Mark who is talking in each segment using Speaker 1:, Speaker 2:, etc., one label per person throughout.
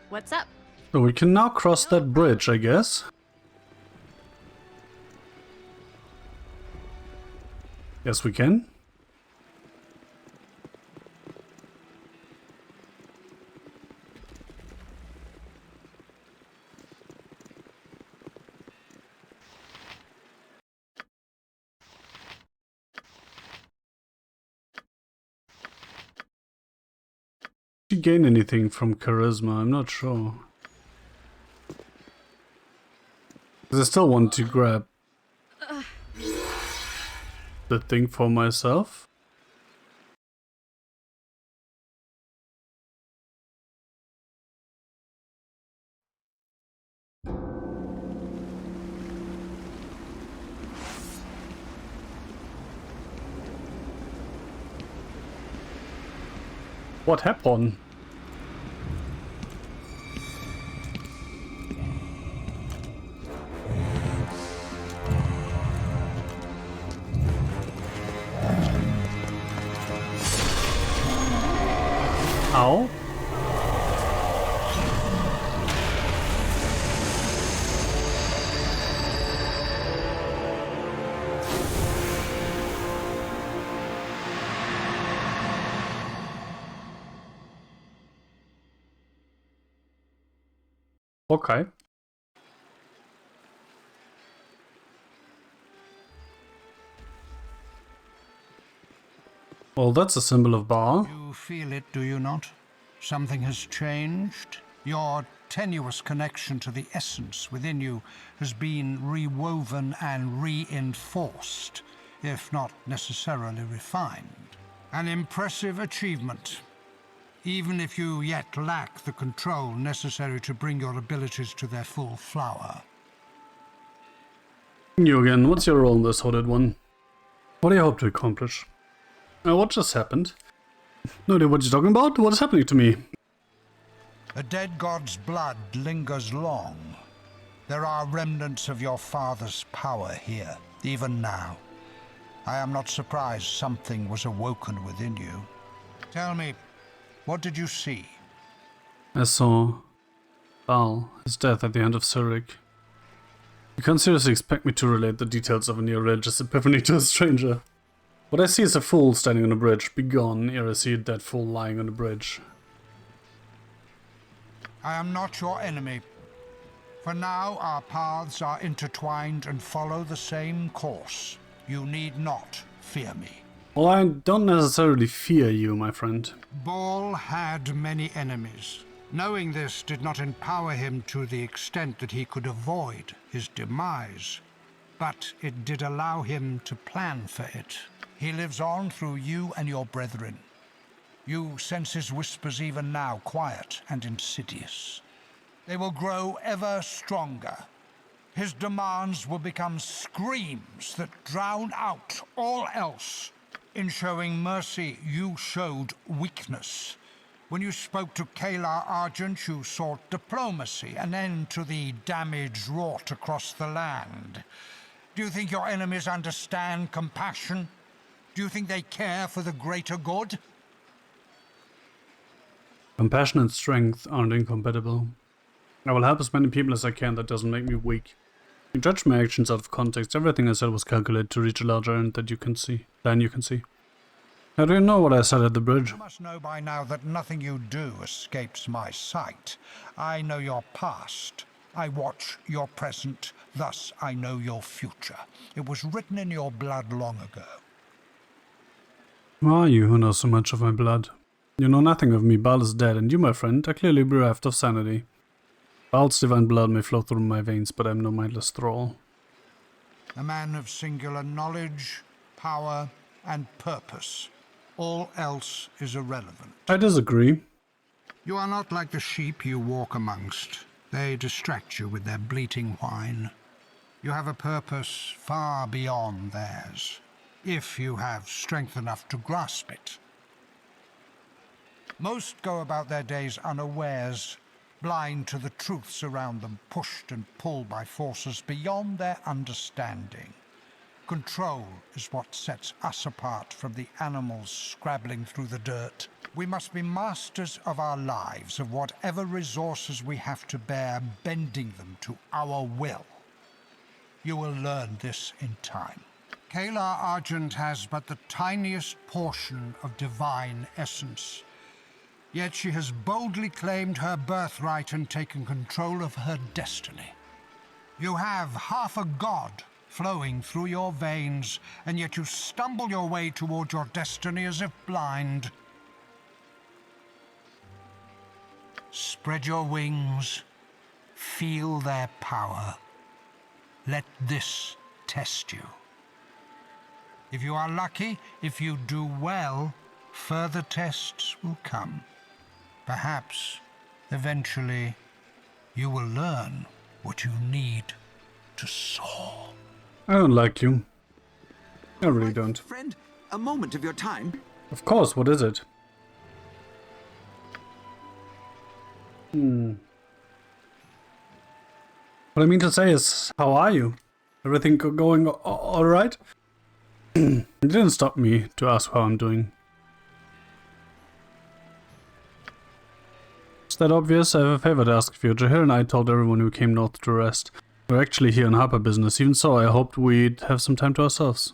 Speaker 1: What's up?
Speaker 2: So we can now cross that bridge, I guess. Yes, we can. Do you gain anything from charisma? I'm not sure. Because I still want to grab the thing for myself. What happened? Ow. Okay. Well, that's a symbol of Baal.
Speaker 3: You feel it, do you not? Something has changed. Your tenuous connection to the essence within you has been rewoven and reinforced, if not necessarily refined. An impressive achievement, even if you yet lack the control necessary to bring your abilities to their full flower.
Speaker 2: You again, what's your role in this hooded one? What do you hope to accomplish? What just happened? No idea what you're talking about? What is happening to me?
Speaker 3: A dead god's blood lingers long. There are remnants of your father's power here, even now. I am not surprised something was awoken within you. Tell me, what did you see?
Speaker 2: I saw Baal, his death at the end of Zurich. You can't seriously expect me to relate the details of a near-religious epiphany to a stranger. What I see is a fool standing on a bridge. Begone ere I see a dead fool lying on the bridge.
Speaker 3: I am not your enemy. For now, our paths are intertwined and follow the same course. You need not fear me.
Speaker 2: Well, I don't necessarily fear you, my friend.
Speaker 3: Baal had many enemies. Knowing this did not empower him to the extent that he could avoid his demise, but it did allow him to plan for it. He lives on through you and your brethren. You sense his whispers even now, quiet and insidious. They will grow ever stronger. His demands will become screams that drown out all else. In showing mercy, you showed weakness. When you spoke to Kalar Argent, you sought diplomacy, an end to the damage wrought across the land. Do you think your enemies understand compassion? Do you think they care for the greater good?
Speaker 2: Compassion and strength aren't incompatible. I will help as many people as I can, that doesn't make me weak. You judge my actions out of context. Everything I said was calculated to reach a larger end than you can see. How do you know what I said at the bridge?
Speaker 3: You must know by now that nothing you do escapes my sight. I know your past. I watch your present. Thus, I know your future. It was written in your blood long ago.
Speaker 2: Who are you who knows so much of my blood? You know nothing of me. Baal is dead, and you, my friend, are clearly bereft of sanity. Baal's divine blood may flow through my veins, but I am no mindless thrall.
Speaker 3: A man of singular knowledge, power, and purpose. All else is irrelevant.
Speaker 2: I disagree.
Speaker 3: You are not like the sheep you walk amongst. They distract you with their bleating whine. You have a purpose far beyond theirs, if you have strength enough to grasp it. Most go about their days unawares, blind to the truths around them, pushed and pulled by forces beyond their understanding. Control is what sets us apart from the animals scrabbling through the dirt. We must be masters of our lives, of whatever resources we have to bear, bending them to our will. You will learn this in time. Kayla Argent has but the tiniest portion of divine essence. Yet she has boldly claimed her birthright and taken control of her destiny. You have half a god flowing through your veins, and yet you stumble your way toward your destiny as if blind. Spread your wings, feel their power. Let this test you. If you are lucky, if you do well, further tests will come. Perhaps, eventually, you will learn what you need to soar.
Speaker 2: I don't like you. I really don't.
Speaker 1: Friend, a moment of your time.
Speaker 2: Of course, what is it? What I mean to say is, how are you? Everything going alright? It didn't stop me to ask how I'm doing. Is that obvious? I have a favor to ask of you. Jahir and I told everyone who came north to rest. We're actually here on Harper business. Even so, I hoped we'd have some time to ourselves.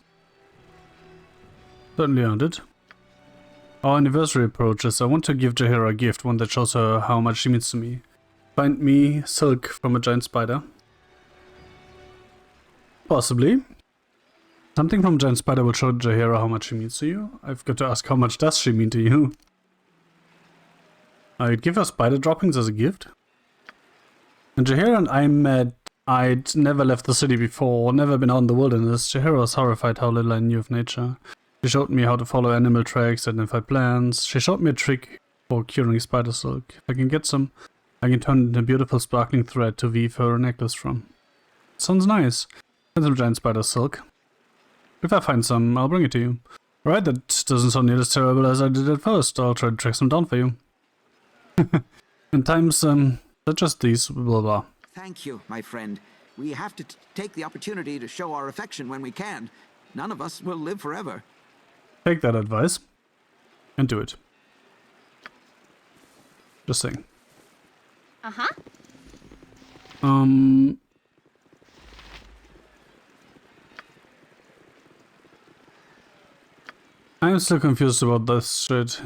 Speaker 2: Certainly earned it. Our anniversary approaches. I want to give Jahira a gift, one that shows her how much she means to me. Find me silk from a giant spider. Possibly. Something from a giant spider will show Jahira how much she means to you. I've got to ask, how much does she mean to you? I'd give her spider droppings as a gift. When Jahira and I met, I'd never left the city before, never been out in the wilderness. Jahira was horrified how little I knew of nature. She showed me how to follow animal tracks, identify plants. She showed me a trick for curing spider silk. If I can get some, I can turn it into a beautiful sparkling thread to weave her a necklace from. Sounds nice. Find some giant spider silk. If I find some, I'll bring it to you. Right, that doesn't sound nearly as terrible as I did at first. I'll try to track some down for you. In times such as these, blah blah.
Speaker 1: Thank you, my friend. We have to take the opportunity to show our affection when we can. None of us will live forever.
Speaker 2: Take that advice and do it. Just saying.
Speaker 4: Uh-huh.
Speaker 2: I'm still confused about this shit.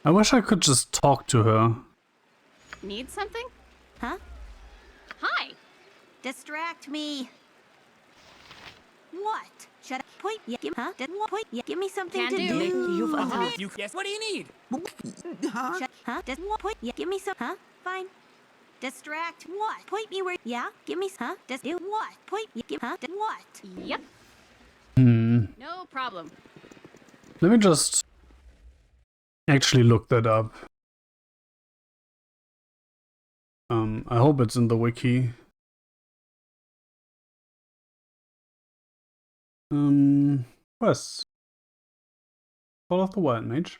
Speaker 2: I wish I could just talk to her.
Speaker 4: Need something?
Speaker 5: Huh?
Speaker 4: Hi.
Speaker 5: Distract me. What? Shut up. Point. Yeah. Huh? Point. Yeah. Give me something
Speaker 4: Can
Speaker 5: to
Speaker 4: do.
Speaker 5: do.
Speaker 6: Yes, what do you need?
Speaker 1: Huh?
Speaker 5: Shut. Huh? Point. Yeah. Give me some. Huh? Fine. Distract. What? Point me where. Yeah. Give me. Huh? Do what? Point. Yeah. Give. Huh? What?
Speaker 4: Yep. No problem.
Speaker 2: Let me just actually look that up. I hope it's in the wiki. Quests. Call of the Wild Mage.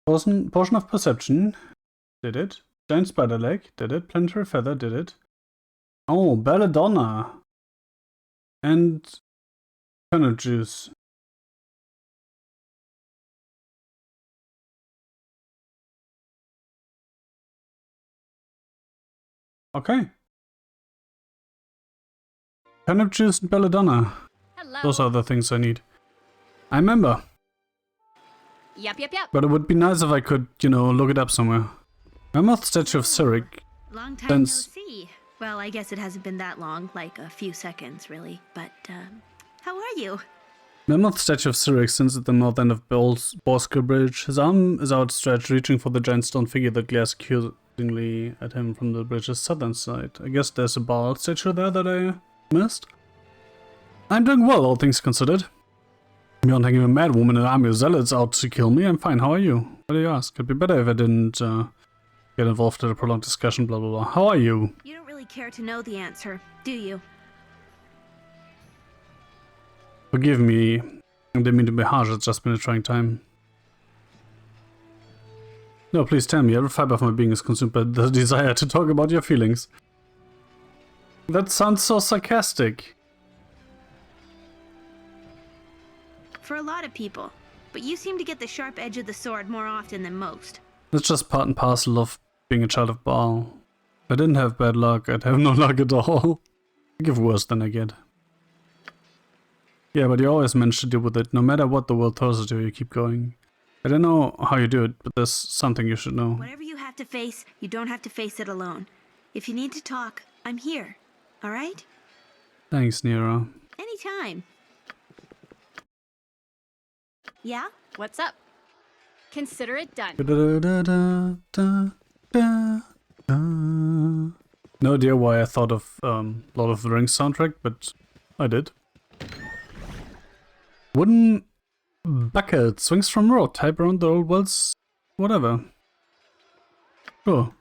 Speaker 2: Potion of Perception. Did it. Giant Spider Leg. Did it. Planetary Feather. Did it. Oh, Belladonna. And Turnip Juice. Okay. Turnip Juice and Belladonna.
Speaker 4: Hello.
Speaker 2: Those are the things I need. I remember.
Speaker 4: Yep.
Speaker 2: But it would be nice if I could, you know, look it up somewhere. Mammoth Statue of Cyric.
Speaker 5: Long time
Speaker 2: Since-
Speaker 5: no see. Well, I guess it hasn't been that long, like a few seconds, really. But, how are you?
Speaker 2: Mammoth Statue of Cyric stands at the north end of Borska Bridge. His arm is outstretched, reaching for the giant stone figure that glares accusingly at him from the bridge's southern side. I guess there's a Baal statue there that I missed. I'm doing well, all things considered. Beyond hanging a mad woman and an army of zealots out to kill me, I'm fine. How are you? What do you ask? It'd be better if I didn't get involved in a prolonged discussion, blah blah blah. How are you?
Speaker 5: You don't really care to know the answer, do you?
Speaker 2: Forgive me. I didn't mean to be harsh, it's just been a trying time. No, please tell me. Every fiber of my being is consumed by the desire to talk about your feelings. That sounds so sarcastic.
Speaker 5: For a lot of people. But you seem to get the sharp edge of the sword more often than most.
Speaker 2: That's just part and parcel of being a child of Baal. If I didn't have bad luck, I'd have no luck at all. I give worse than I get. Yeah, but you always manage to deal with it. No matter what the world throws at you, you keep going. I don't know how you do it, but there's something you should know.
Speaker 5: Whatever you have to face, you don't have to face it alone. If you need to talk, I'm here. Alright?
Speaker 2: Thanks, Nero.
Speaker 5: Anytime. Yeah?
Speaker 4: What's up? Consider it done.
Speaker 2: No idea why I thought of Lord of the Rings soundtrack, but I did. Wooden bucket swings from road, type around the old wells, whatever. Sure.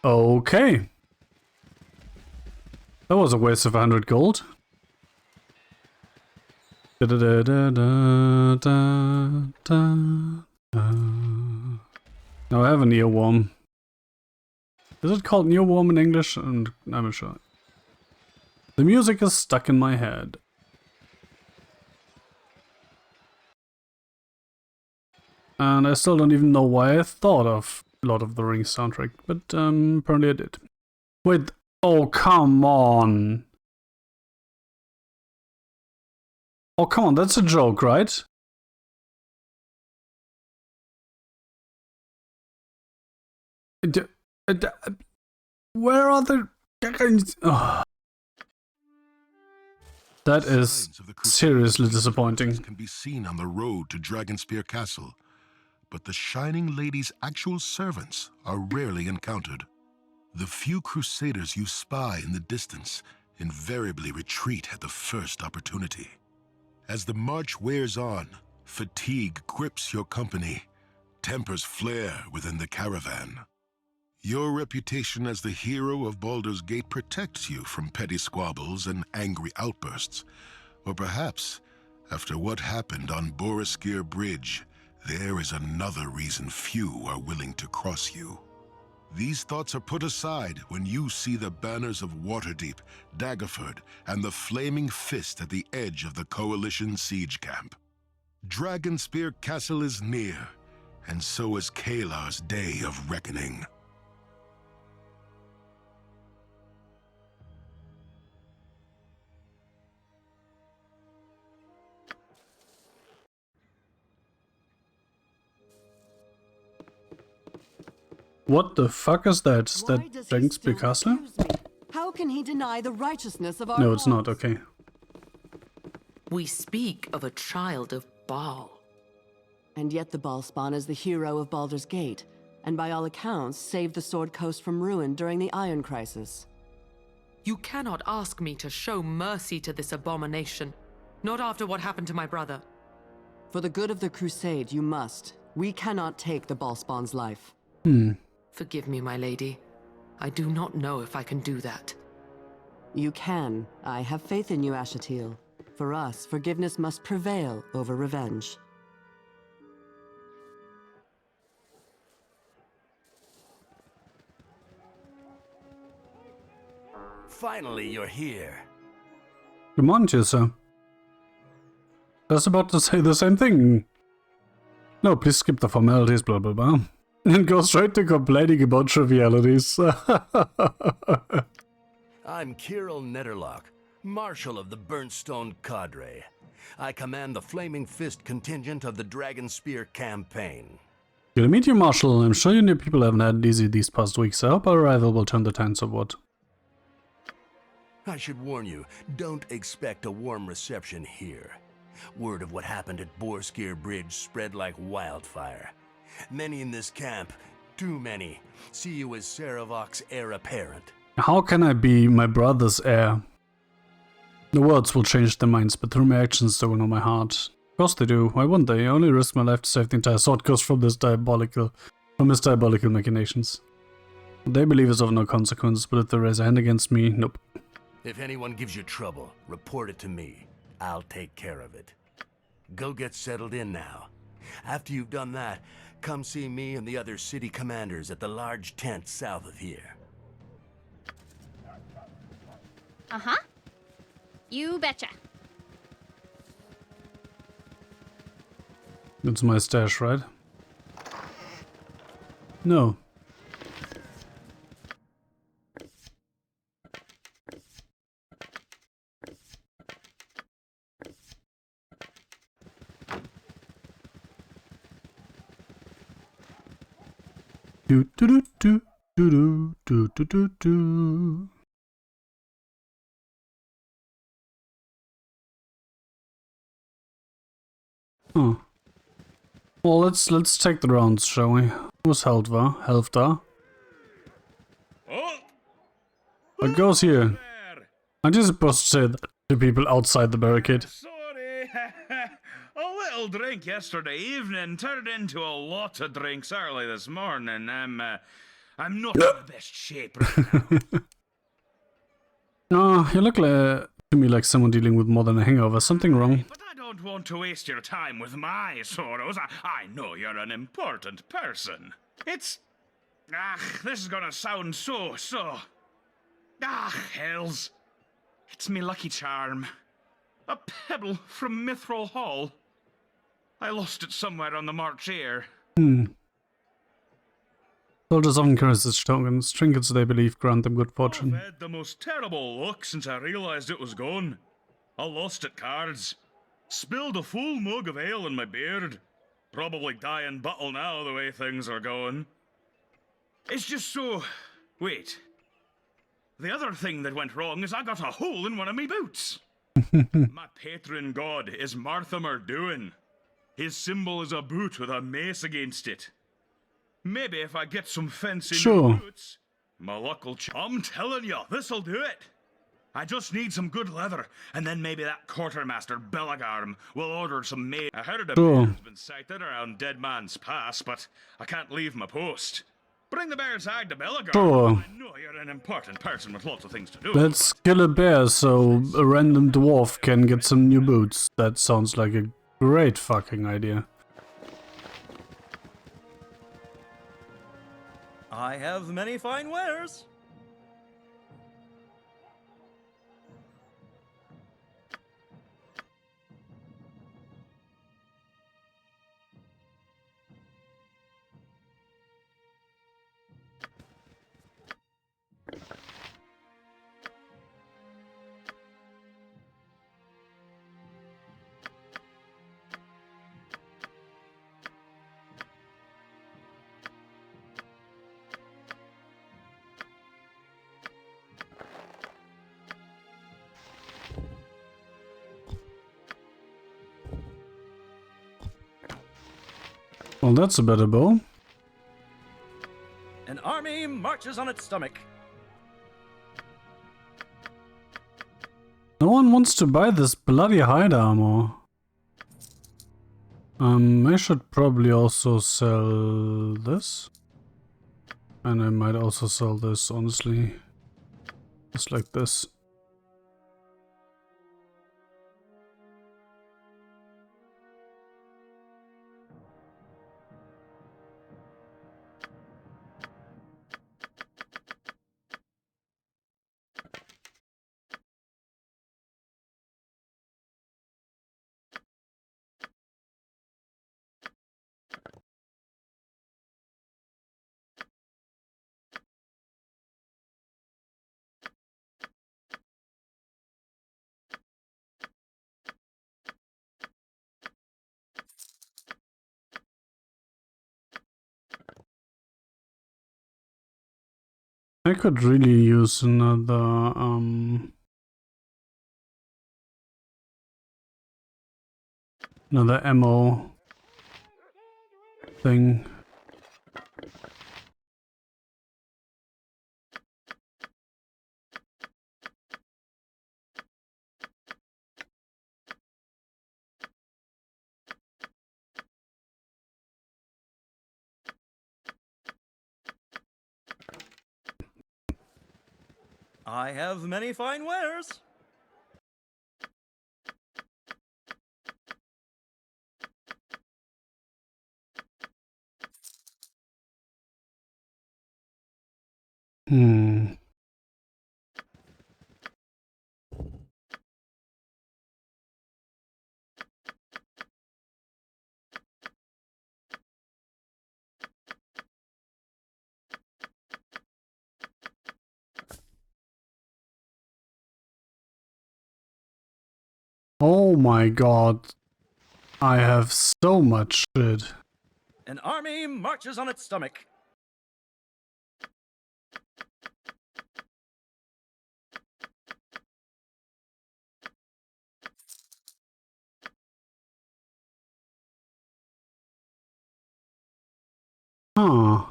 Speaker 2: Okay. That was a waste of 100 gold. Now I have an earworm. Is it called an earworm in English? I'm not sure. The music is stuck in my head. And I still don't even know why I thought of Lord of the Rings soundtrack, but apparently I did. Wait, oh come on. Oh come on, that's a joke, right? Where are the... Oh. That is seriously disappointing.
Speaker 6: Can be seen on the road to Dragonspear Castle, but the Shining Lady's actual servants are rarely encountered. The few crusaders you spy in the distance invariably retreat at the first opportunity. As the march wears on, fatigue grips your company, tempers flare within the caravan. Your reputation as the hero of Baldur's Gate protects you from petty squabbles and angry outbursts. Or perhaps, after what happened on Boriskir Bridge, there is another reason few are willing to cross you. These thoughts are put aside when you see the banners of Waterdeep, Daggerford, and the Flaming Fist at the edge of the Coalition siege camp. Dragonspear Castle is near, and so is Kalar's day of reckoning.
Speaker 2: What the fuck is that? Is that
Speaker 7: Why does he
Speaker 2: Dragonspear
Speaker 7: still
Speaker 2: Castle?
Speaker 7: accuse me? How can he deny the righteousness of our
Speaker 2: No, it's not,
Speaker 7: laws?
Speaker 2: okay.
Speaker 8: We speak of a child of Baal.
Speaker 7: And yet the Baalspawn is the hero of Baldur's Gate, and by all accounts saved the Sword Coast from ruin during the Iron Crisis.
Speaker 8: You cannot ask me to show mercy to this abomination, not after what happened to my brother.
Speaker 7: For the good of the Crusade, you must. We cannot take the Baalspawn's life.
Speaker 8: Forgive me, my lady. I do not know if I can do that.
Speaker 7: You can. I have faith in you, Ashatil. For us, forgiveness must prevail over revenge.
Speaker 9: Finally, you're here.
Speaker 2: Good morning to you, sir. I was about to say the same thing. No, please skip the formalities, blah blah blah. And go straight to complaining about trivialities.
Speaker 9: I'm Kirill Netterlock, Marshal of the Burnstone Cadre. I command the Flaming Fist contingent of the Dragonspear campaign.
Speaker 2: Good to meet you, Marshal. I'm sure you new people haven't had it easy these past weeks. I hope our arrival will turn the tides somewhat.
Speaker 9: I should warn you, don't expect a warm reception here. Word of what happened at Boriskir Bridge spread like wildfire. Many in this camp, too many, see you as Saravok's heir apparent.
Speaker 2: How can I be my brother's heir? The words will change their minds, but through my actions they will know my heart. Of course they do. Why wouldn't they? I only risk my life to save the entire Sword Coast from his diabolical machinations. What they believe is of no consequence, but if they raise a hand against me, nope.
Speaker 9: If anyone gives you trouble, report it to me. I'll take care of it. Go get settled in now. After you've done that, come see me and the other city commanders at the large tent south of here.
Speaker 4: Uh-huh. You betcha.
Speaker 2: That's my stash, right? No. Do do do do do do do do do. Huh. Well, let's take the rounds, shall we? Who's Helfda?
Speaker 10: Oh,
Speaker 2: What goes here?
Speaker 10: there.
Speaker 2: Aren't you supposed to say that to people outside the barricade?
Speaker 10: Sorry. A little drink yesterday evening turned into a lot of drinks early this morning. I'm not in the best shape right now.
Speaker 2: No, you look to me like someone dealing with more than a hangover. Something wrong?
Speaker 10: But I don't want to waste your time with my sorrows. I know you're an important person. It's... this is gonna sound so... hells. It's me lucky charm. A pebble from Mithril Hall. I lost it somewhere on the march here.
Speaker 2: Soldiers often carry such tokens. Trinkets, they believe, grant them good
Speaker 10: I've
Speaker 2: fortune.
Speaker 10: had the most terrible luck since I realized it was gone. I lost at cards. Spilled a full mug of ale in my beard. Probably dying bottle now the way things are going. It's just so... Wait. The other thing that went wrong is I got a hole in one of my boots. My patron god is Marthamer Duin. His symbol is a boot with a mace against it. Maybe if I get some fancy new boots, my luck will I'm telling you, this'll do it. I just need some good leather, and then maybe that quartermaster Belagarm will order some mail. I heard a bear's been sighted around Dead Man's Pass, but I can't leave my post. Bring the bear's hide to Belagarm. I know you're an important person with lots of things to do.
Speaker 2: Let's kill a bear so a random dwarf can get some new boots. That sounds like a great fucking idea.
Speaker 11: I have many fine wares.
Speaker 2: Well, that's a better bow.
Speaker 11: An army marches on its stomach.
Speaker 2: No one wants to buy this bloody hide armor. I should probably also sell this. And I might also sell this, honestly. Just like this. I could really use another, another ammo thing.
Speaker 11: I have many fine wares.
Speaker 2: Oh my god. I have so much shit.
Speaker 11: An army marches on its stomach.
Speaker 2: Huh.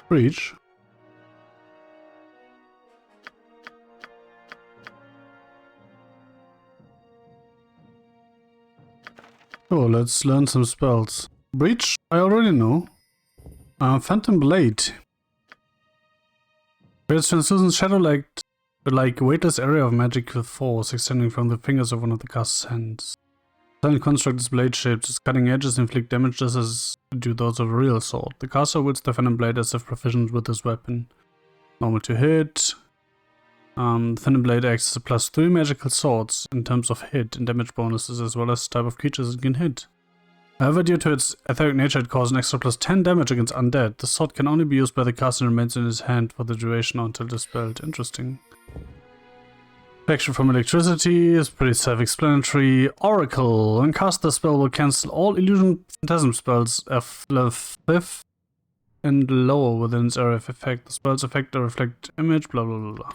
Speaker 2: Breach. Oh, let's learn some spells. Breach, I already know. Phantom Blade. Creates translucent shadow like weightless area of magic with force extending from the fingers of one of the cast's hands. The silent construct is blade shaped. Its cutting edges inflict damage just as do those of a real sword. The caster wields the Phantom Blade as if proficient with this weapon. Normal to hit. The Phantom Blade acts as a +3 magical swords in terms of hit and damage bonuses, as well as type of creatures it can hit. However, due to its etheric nature, it causes an extra +10 damage against undead. The sword can only be used by the caster and remains in his hand for the duration until dispelled. Interesting. Protection from electricity is pretty self-explanatory. Oracle. When cast, the spell will cancel all illusion phantasm spells of level 5th and lower within its area of effect. The spell's effect will reflect image, blah blah blah blah.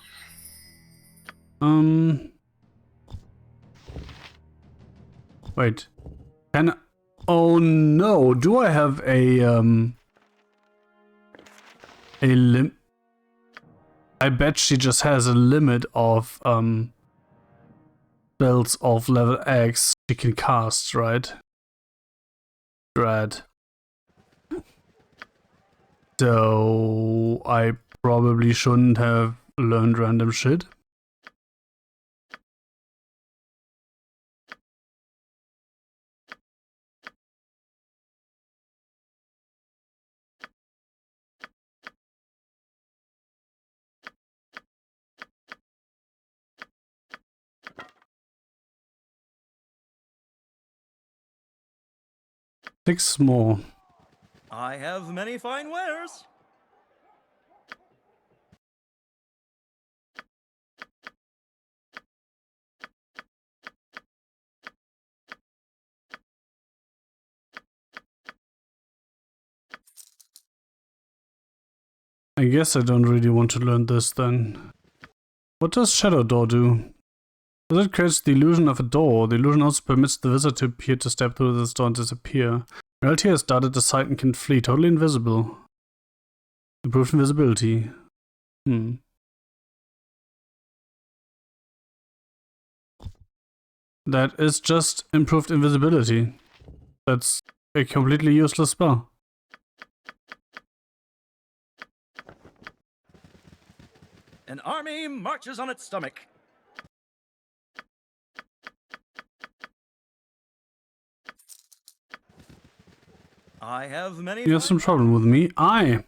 Speaker 2: Wait. Oh no, do I have a I bet she just has a limit of spells of level X she can cast, right? Dread. So I probably shouldn't have learned random shit. Six more.
Speaker 11: I have many fine wares.
Speaker 2: I guess I don't really want to learn this then. What does Shadow Door do? As it creates the illusion of a door, the illusion also permits the visitor to appear to step through this door and disappear. Reality has darted aside and can flee, totally invisible. Improved invisibility. That is just improved invisibility. That's a completely useless spell.
Speaker 11: An army marches on its stomach. I have many.
Speaker 2: You have some problem with me? What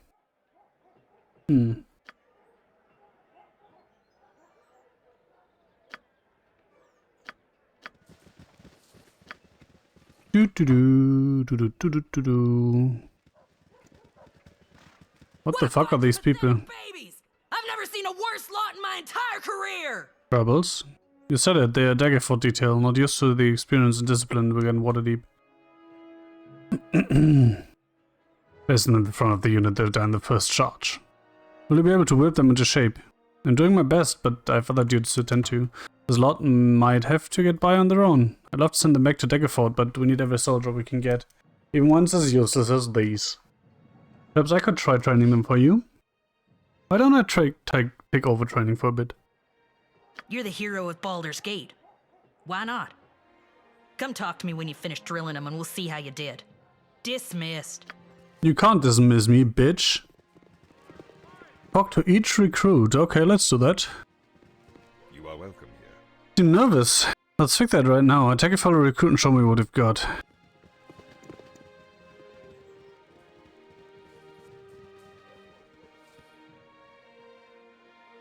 Speaker 2: the fuck are these people?
Speaker 8: Babies! I've never seen a worse lot in my entire career!
Speaker 2: Troubles? You said it, they are Daggerford detail, not used to the experience and discipline began Waterdeep. Place them in the front of the unit, they'll die in the first charge. Will you be able to whip them into shape? I'm doing my best, but I have other duties to attend to. This lot might have to get by on their own. I'd love to send them back to Daggerford, but we need every soldier we can get. Even ones as useless as these. Perhaps I could try training them for you? Why don't I take over training for a bit?
Speaker 12: You're the hero of Baldur's Gate. Why not? Come talk to me when you finish drilling them and we'll see how you did. Dismissed.
Speaker 2: You can't dismiss me, bitch. Talk to each recruit. Okay, let's do that.
Speaker 13: You are welcome here.
Speaker 2: I'm nervous. Let's fix that right now. Attack a fellow recruit and show me what you've got.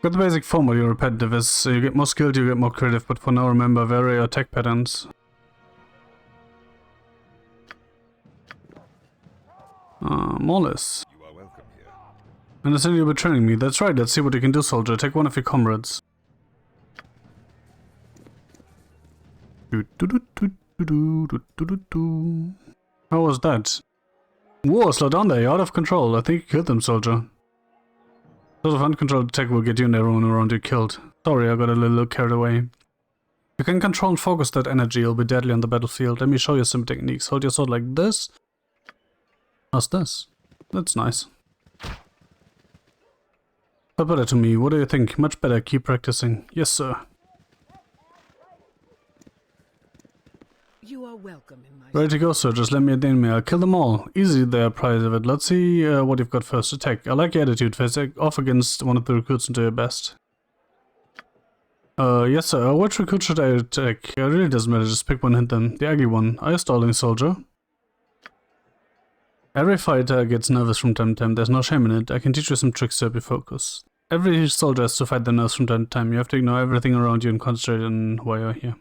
Speaker 2: Got the basic formula, you're repetitive. As you get more skilled, you get more creative, but for now remember vary your attack patterns. More or less.
Speaker 13: You are welcome here.
Speaker 2: Understand you'll be training me. That's right, let's see what you can do, soldier. Take one of your comrades. How was that? Whoa, slow down there, you're out of control. I think you killed them, soldier. Sort of uncontrolled attack will get you and everyone around you killed. Sorry, I got a little carried away. You can control and focus that energy, it'll be deadly on the battlefield. Let me show you some techniques. Hold your sword like this. How's this? That's nice. But better to me, what do you think? Much better, keep practicing. Yes, sir.
Speaker 14: You are welcome in my...
Speaker 2: Ready to go, sir. Just let me at the enemy. I'll kill them all. Easy there, private. Let's see what you've got first. Attack. I like your attitude. Face off against one of the recruits and do your best. Yes, sir. Which recruit should I attack? It really doesn't matter. Just pick one and hit them. The ugly one. Are you stalling, soldier? Every fighter gets nervous from time to time. There's no shame in it. I can teach you some tricks to help you focus. Every soldier has to fight their nerves from time to time. You have to ignore everything around you and concentrate on why you're here.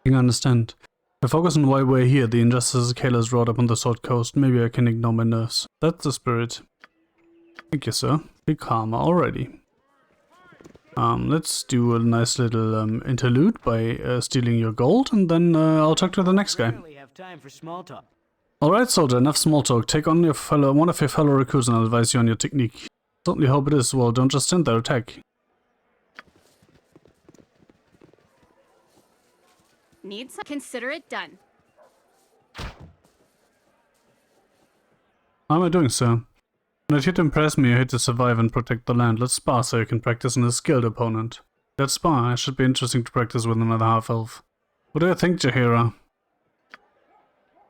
Speaker 2: You can understand. If I focus on why we're here, the injustices Kayla's wrought up on the Sword Coast, maybe I can ignore my nerves. That's the spirit. Thank you, sir. Be calmer already. Let's do a nice little interlude by stealing your gold, and then I'll talk to the next guy.
Speaker 15: Have time for small talk.
Speaker 2: Alright, soldier, enough small talk. Take on one of your fellow recruits and I'll advise you on your technique. Certainly hope it is. Well, don't just stand there, attack.
Speaker 4: Need some? Consider it done.
Speaker 2: How am I doing, sir? Not here to impress me, you're here to survive and protect the land. Let's spar so you can practice on a skilled opponent. Let's spar. It should be interesting to practice with another half-elf. What do you think, Jaheira?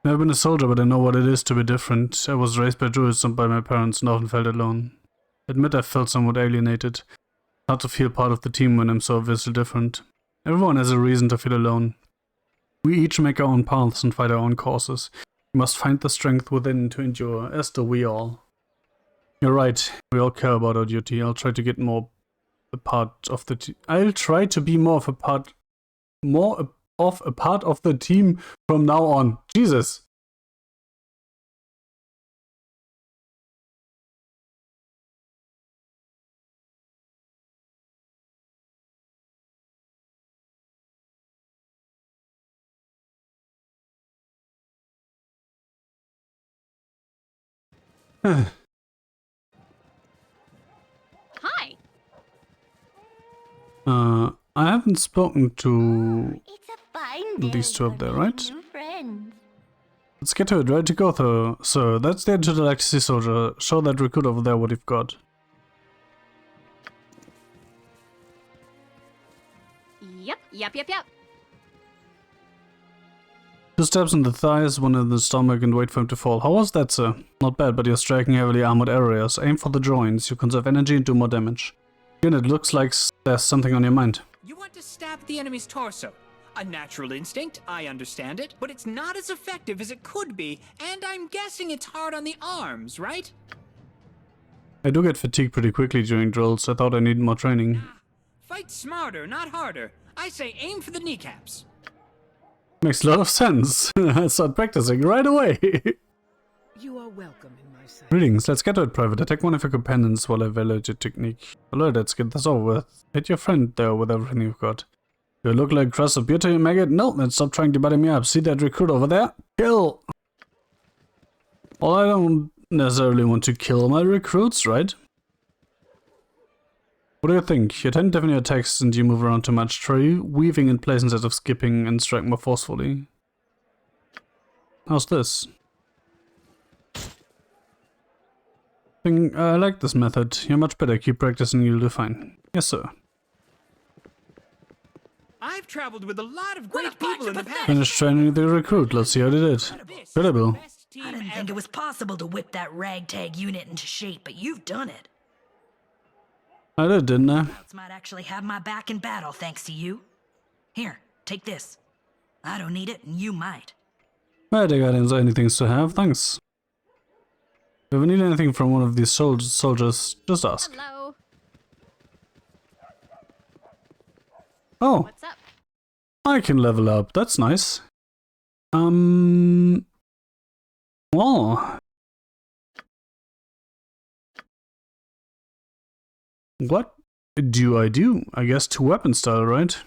Speaker 2: Never been a soldier, but I know what it is to be different. I was raised by druids and by my parents and often felt alone. Admit I felt somewhat alienated. Hard to feel part of the team when I'm so obviously different. Everyone has a reason to feel alone. We each make our own paths and fight our own causes. We must find the strength within to endure, as do we all. You're right, we all care about our duty. I'll try to get more a part of the I'll try to be more of a part of the team from now on. Jesus.
Speaker 4: Hi.
Speaker 2: I haven't spoken to these two up there, right? Let's get to it. Ready to go, though. So, that's the edge of the Legacy Soldier. Show that recruit over there what you've got.
Speaker 4: Yep.
Speaker 2: 2 stabs in the thighs, 1 in the stomach, and wait for him to fall. How was that, sir? Not bad, but you're striking heavily armored areas. Aim for the joints. You conserve energy and do more damage. Again, it looks like there's something on your mind.
Speaker 15: You want to stab the enemy's torso. A natural instinct, I understand it, but it's not as effective as it could be, and I'm guessing it's hard on the arms, right?
Speaker 2: I do get fatigued pretty quickly during drills. I thought I needed more training.
Speaker 15: Fight smarter, not harder. I say aim for the kneecaps.
Speaker 2: Makes a lot of sense. I start practicing right away.
Speaker 14: You are welcome in my sight.
Speaker 2: Greetings, let's get to it, Private. Attack one of your companions while I evaluate your technique. Alright, let's get this over with. Hit your friend there with everything you've got. You look like a crust of beer to you, maggot? No, then stop trying to butter me up. See that recruit over there? Kill! Well, I don't necessarily want to kill my recruits, right? What do you think? You tend to deafen your attacks and you move around too much. Try weaving in place instead of skipping and strike more forcefully. How's this? I like this method. You're much better. Keep practicing, you'll do fine. Yes, sir.
Speaker 15: I've traveled with a lot of great people in the past.
Speaker 2: Finish training the recruit. Let's see how they did. Incredible.
Speaker 12: I didn't think it was possible to whip that ragtag unit into shape, but you've done it.
Speaker 2: I did, didn't I?
Speaker 12: Might actually have my back in battle thanks to you. Here, take this. I don't need it, and you might.
Speaker 2: Right, I got anything to have, thanks. If we need anything from one of these soldiers, just ask.
Speaker 4: Hello.
Speaker 2: Oh,
Speaker 4: What's up?
Speaker 2: I can level up, that's nice. Well. What do? I guess 2 weapon style, right?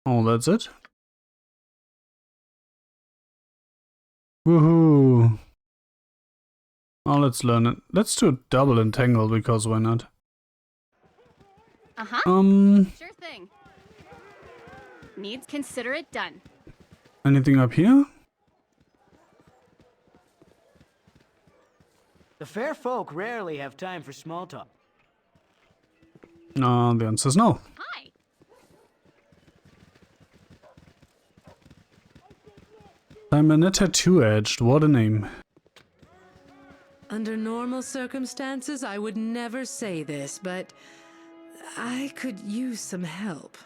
Speaker 2: Oh, that's it? Woohoo! Oh, let's learn it. Let's do a double entangle, because why not?
Speaker 4: Uh-huh. Sure thing. Needs consider it done.
Speaker 2: Anything up here?
Speaker 13: The fair folk rarely have time for small talk.
Speaker 2: No, the answer is no.
Speaker 4: Hi.
Speaker 2: Simonetta Two-Edged, what a name.
Speaker 16: Under normal circumstances, I would never say this, but I could use some help.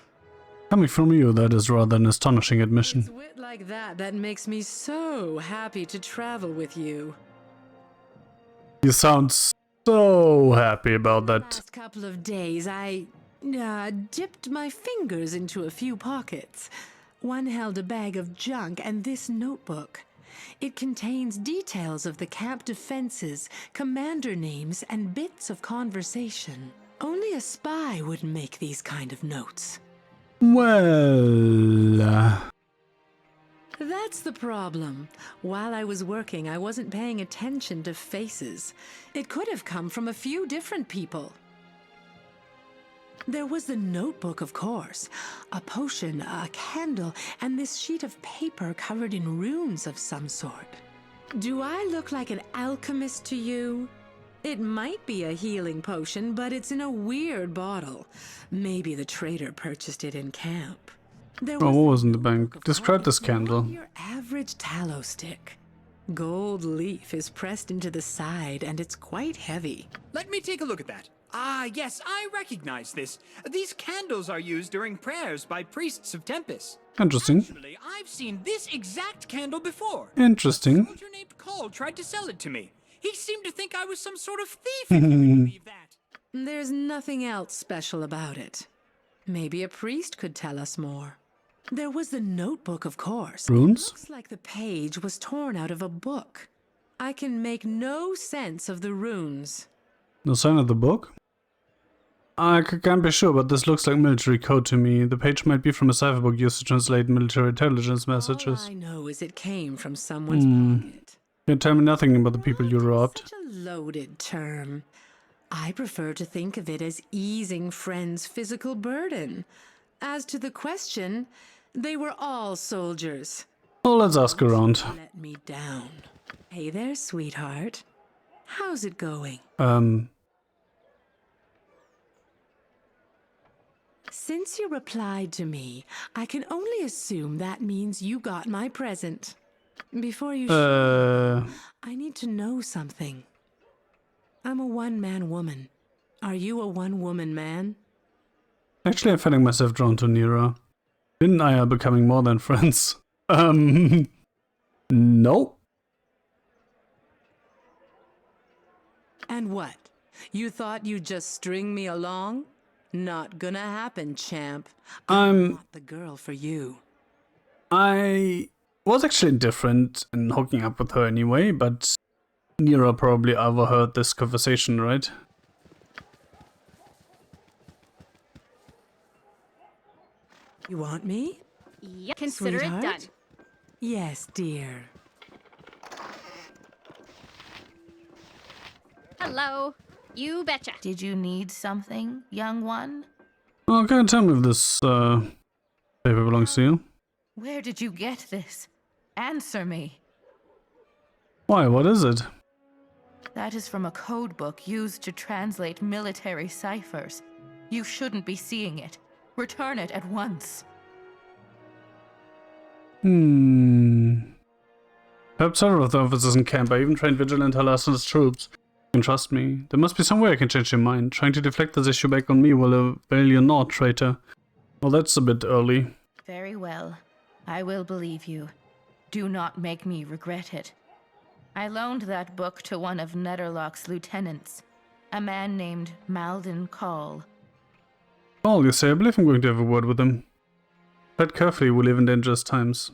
Speaker 2: Coming from you, that is rather an astonishing admission.
Speaker 16: It's wit like that makes me so happy to travel with you.
Speaker 2: You sound so happy about that.
Speaker 16: Last couple of days, I dipped my fingers into a few pockets. One held a bag of junk and this notebook. It contains details of the camp defenses, commander names, and bits of conversation. Only a spy would make these kind of notes.
Speaker 2: Well...
Speaker 16: That's the problem. While I was working, I wasn't paying attention to faces. It could have come from a few different people. There was the notebook, of course, a potion, a candle, and this sheet of paper covered in runes of some sort. Do I look like an alchemist to you? It might be a healing potion, but it's in a weird bottle. Maybe the trader purchased it in camp.
Speaker 2: Oh, what was in the bank? Describe this candle.
Speaker 16: Your average tallow stick. Gold leaf is pressed into the side, and it's quite heavy.
Speaker 15: Let me take a look at that. Ah, yes, I recognize this. These candles are used during prayers by priests of Tempest.
Speaker 2: Interesting.
Speaker 15: Actually, I've seen this exact candle before.
Speaker 2: Interesting.
Speaker 15: A soldier named Cole tried to sell it to me. He seemed to think I was some sort of thief, if you can believe that.
Speaker 16: There's nothing else special about it. Maybe a priest could tell us more. There was the notebook, of course.
Speaker 2: Runes?
Speaker 16: It looks like the page was torn out of a book. I can make no sense of the runes.
Speaker 2: No sign of the book? I can't be sure, but this looks like military code to me. The page might be from a cipher book used to translate military intelligence messages.
Speaker 16: All I know is it came from someone's pocket.
Speaker 2: Can't tell me nothing about the people you robbed.
Speaker 16: Such a loaded term. I prefer to think of it as easing friends' physical burden. As to the question, they were all soldiers.
Speaker 2: Well, let's ask around.
Speaker 16: Let me down. Hey there, sweetheart. How's it going? Since you replied to me, I can only assume that means you got my present. Before you I need to know something. I'm a one-man woman. Are you a one-woman man?
Speaker 2: Actually, I'm finding myself drawn to Nira. Finn and I are becoming more than friends. Nope.
Speaker 16: And what? You thought you'd just string me along? Not gonna happen, champ. I'm not the girl for you.
Speaker 2: I was actually indifferent in hooking up with her anyway, but Nira probably overheard this conversation, right?
Speaker 16: You want me?
Speaker 4: Yep. Consider
Speaker 16: Sweetheart?
Speaker 4: it done.
Speaker 16: Yes, dear.
Speaker 4: Hello. You betcha.
Speaker 17: Did you need something, young one?
Speaker 2: Oh, can you tell me if this paper belongs to you?
Speaker 17: Where did you get this? Answer me.
Speaker 2: Why, what is it?
Speaker 17: That is from a code book used to translate military ciphers. You shouldn't be seeing it. Return it at once.
Speaker 2: Helped several of the officers in camp. I even trained vigilant Halasta's troops. can trust me. There must be some way I can change your mind. Trying to deflect this issue back on me will avail you not, traitor. Well, that's a bit early.
Speaker 17: Very well. I will believe you. Do not make me regret it. I loaned that book to one of Netherlock's lieutenants, a man named Malden Call.
Speaker 2: Well, you say, I believe I'm going to have a word with him. Tread carefully, we live in dangerous times.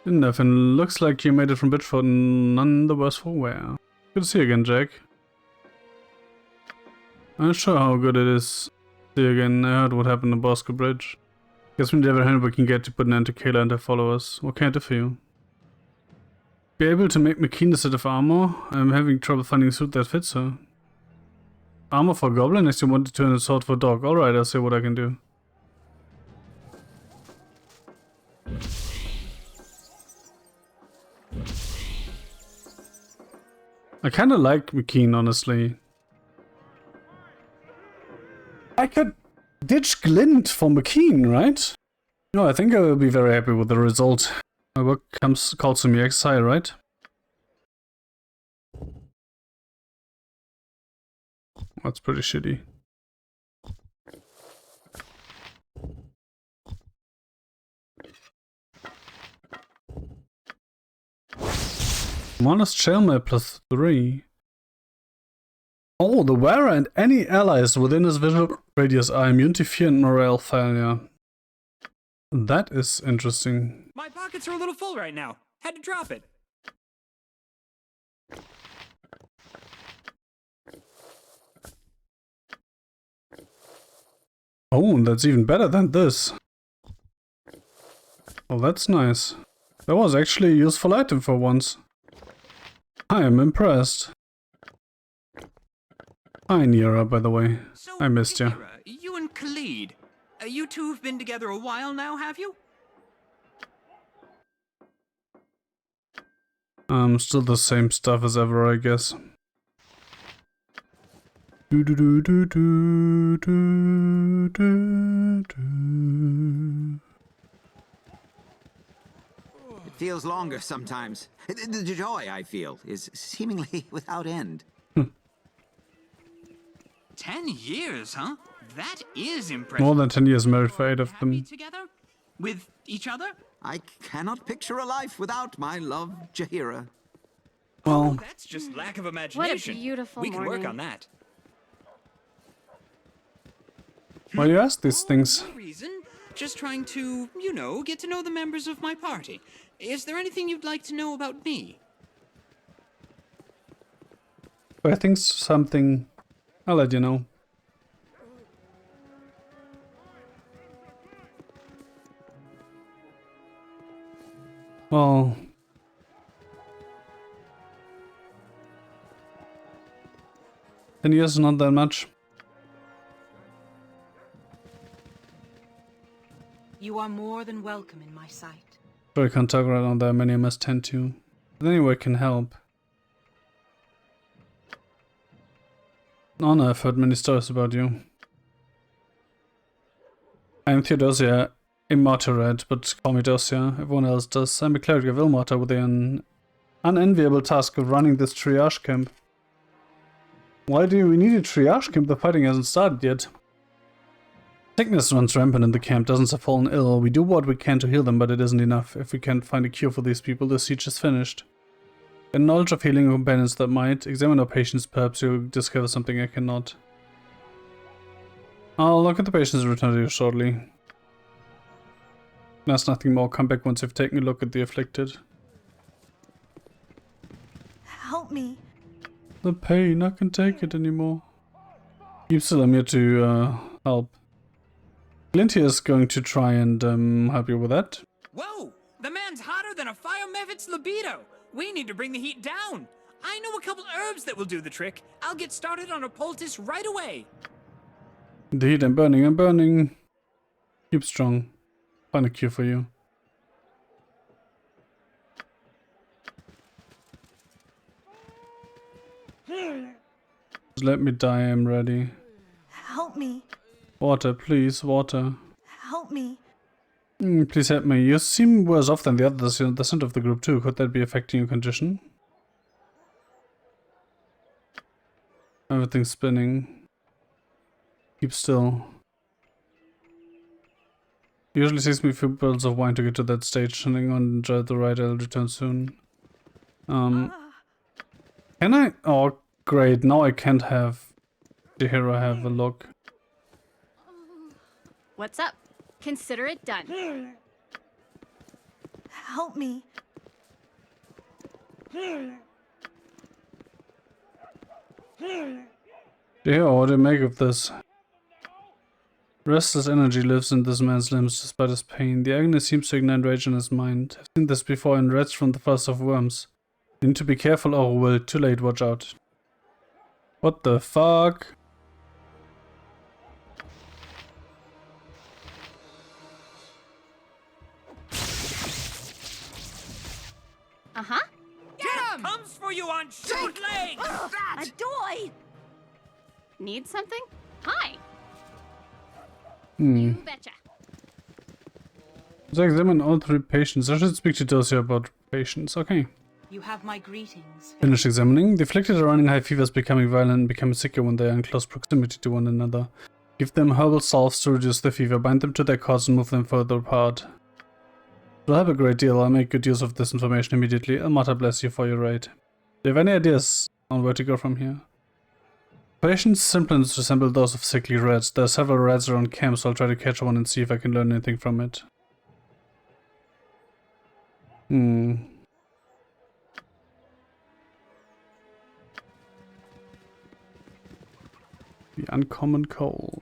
Speaker 2: Nothing. Looks like you made it from Bridgeford, none the worse for wear. Good to see you again, Jack. I'm not sure how good it is to see you again. I heard what happened at Bosco Bridge. Guess we need every hand we can get to put an end to Kayla and her followers. What can I do for you? Be able to make McKean a set of armor? I'm having trouble finding a suit that fits her. Armor for a goblin? Next you want to turn a sword for a dog. Alright, I'll see what I can do. I kinda like McKean, honestly. I could ditch Glint for McKean, right? No, I think I will be very happy with the result. My work calls to me exile, right? That's pretty shitty. Modest Shellmail +3. Oh, the wearer and any allies within his visual radius are immune to fear and morale failure. That is interesting.
Speaker 15: My pockets are a little full right now. Had to drop it.
Speaker 2: Oh, that's even better than this. Well, that's nice. That was actually a useful item for once. I am impressed. Hi, Nira, by the way.
Speaker 15: So,
Speaker 2: I missed you.
Speaker 15: Nira, you and Khalid, you two have been together a while now, have you?
Speaker 2: Still the same stuff as ever, I guess. Do do do do do do do do.
Speaker 1: It feels longer sometimes. The joy I feel is seemingly without end.
Speaker 15: 10 years, huh? That is impressive.
Speaker 2: More than 10 years married for 8 of them.
Speaker 15: Together? With each other?
Speaker 1: I cannot picture a life without my love, Jaheira.
Speaker 2: Well,
Speaker 15: That's just lack of imagination.
Speaker 4: What a beautiful
Speaker 15: We can work
Speaker 4: morning.
Speaker 15: on that.
Speaker 2: why do you ask these things?
Speaker 15: No reason. Just trying to, you know, get to know the members of my party. Is there anything you'd like to know about me?
Speaker 2: I think something. I'll let you know. Well, 10 years is not that much.
Speaker 14: You are more than welcome in my sight.
Speaker 2: But I can't talk right now, there are many I must tend to. But anyway, I can help. Anna, I've heard many stories about you. I am Theodosia Immotered, but call me Dosia. Everyone else does. I'm a cleric of Ilmata with the unenviable task of running this triage camp. Why do we need a triage camp? The fighting hasn't started yet. Sickness runs rampant in the camp, dozens have fallen ill. We do what we can to heal them, but it isn't enough. If we can't find a cure for these people, the siege is finished. In knowledge of healing companions that might, examine our patients, perhaps you'll discover something I cannot. I'll look at the patients and return to you shortly. There's nothing more, come back once you've taken a look at the afflicted.
Speaker 5: Help me.
Speaker 2: The pain, I can't take it anymore. You still am here to help. Glint here is going to try and help you with that.
Speaker 15: Whoa! The man's hotter than a fire mephit's libido! We need to bring the heat down! I know a couple herbs that will do the trick. I'll get started on a poultice right away.
Speaker 2: Indeed, I'm burning, I'm burning. Keep strong. Find a cure for you. Just let me die, I'm ready.
Speaker 5: Help me.
Speaker 2: Water, please, water.
Speaker 5: Help me.
Speaker 2: Please help me. You seem worse off than the others. You're the center of the group too. Could that be affecting your condition? Everything's spinning. Keep still. Usually takes me a few bottles of wine to get to that stage. Hang on, enjoy the ride. I'll return soon. Can I? Oh, great. Now I can't have the hero have a look.
Speaker 4: What's up? Consider it done.
Speaker 5: Help me.
Speaker 2: Yeah, what do you make of this? Restless energy lives in this man's limbs despite his pain. The agony seems to ignite rage in his mind. I've seen this before in rats from the fast of worms. You need to be careful or will too late, watch out. What the fuck?
Speaker 4: Uh-huh.
Speaker 15: Get him! Comes for you on short legs!
Speaker 5: Adoy!
Speaker 4: Need something? Hi.
Speaker 2: Hmm.
Speaker 4: You betcha.
Speaker 2: Let's examine all 3 patients. I should speak to Dosia about patients. Okay.
Speaker 14: You have my greetings.
Speaker 2: Finish examining. The afflicted are running high fevers, becoming violent, and becoming sicker when they are in close proximity to one another. Give them herbal salves to reduce the fever, bind them to their cots, and move them further apart. It'll help a great deal. I'll make good use of this information immediately. Almata bless you for your aid. Do you have any ideas on where to go from here? Patients' symptoms resemble those of sickly rats. There are several rats around camp, so I'll try to catch one and see if I can learn anything from it. The uncommon coal.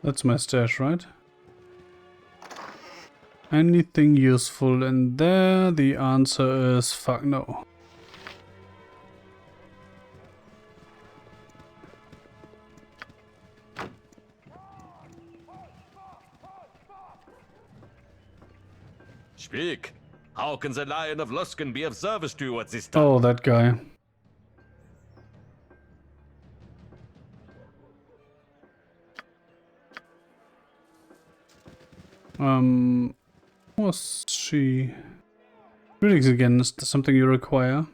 Speaker 2: That's my stash, right? Anything useful in there? The answer is fuck no.
Speaker 18: Speak. How can the Lion of Luskan be of service to you at this time?
Speaker 2: Oh, that guy. Was she? Greetings again. Is there something you require?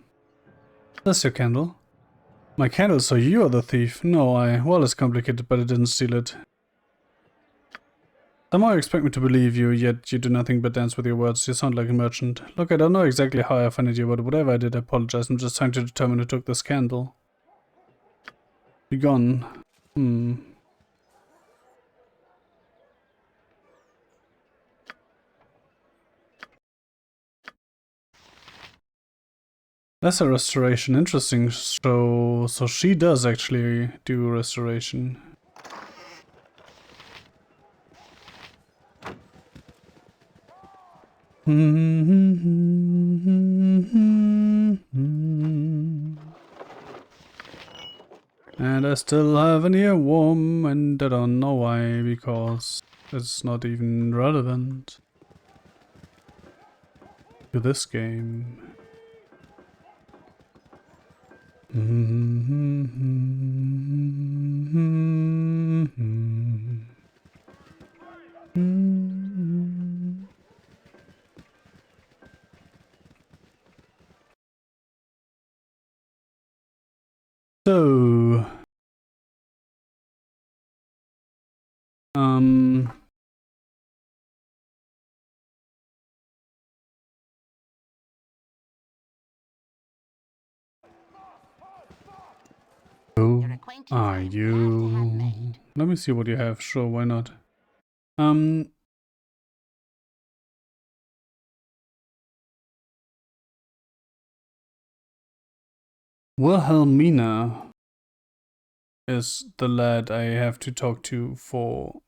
Speaker 2: That's your candle. My candle, so you are the thief. No, well, it's complicated, but I didn't steal it. Somehow you expect me to believe you, yet you do nothing but dance with your words. You sound like a merchant. Look, I don't know exactly how I offended you, but whatever I did, I apologize. I'm just trying to determine who took this candle. Be gone. That's a restoration. Interesting. So she does actually do restoration. And I still have an earworm, and I don't know why, because it's not even relevant to this game. So, who are you? Let me see what you have. Sure, why not? Wilhelmina is the lad I have to talk to for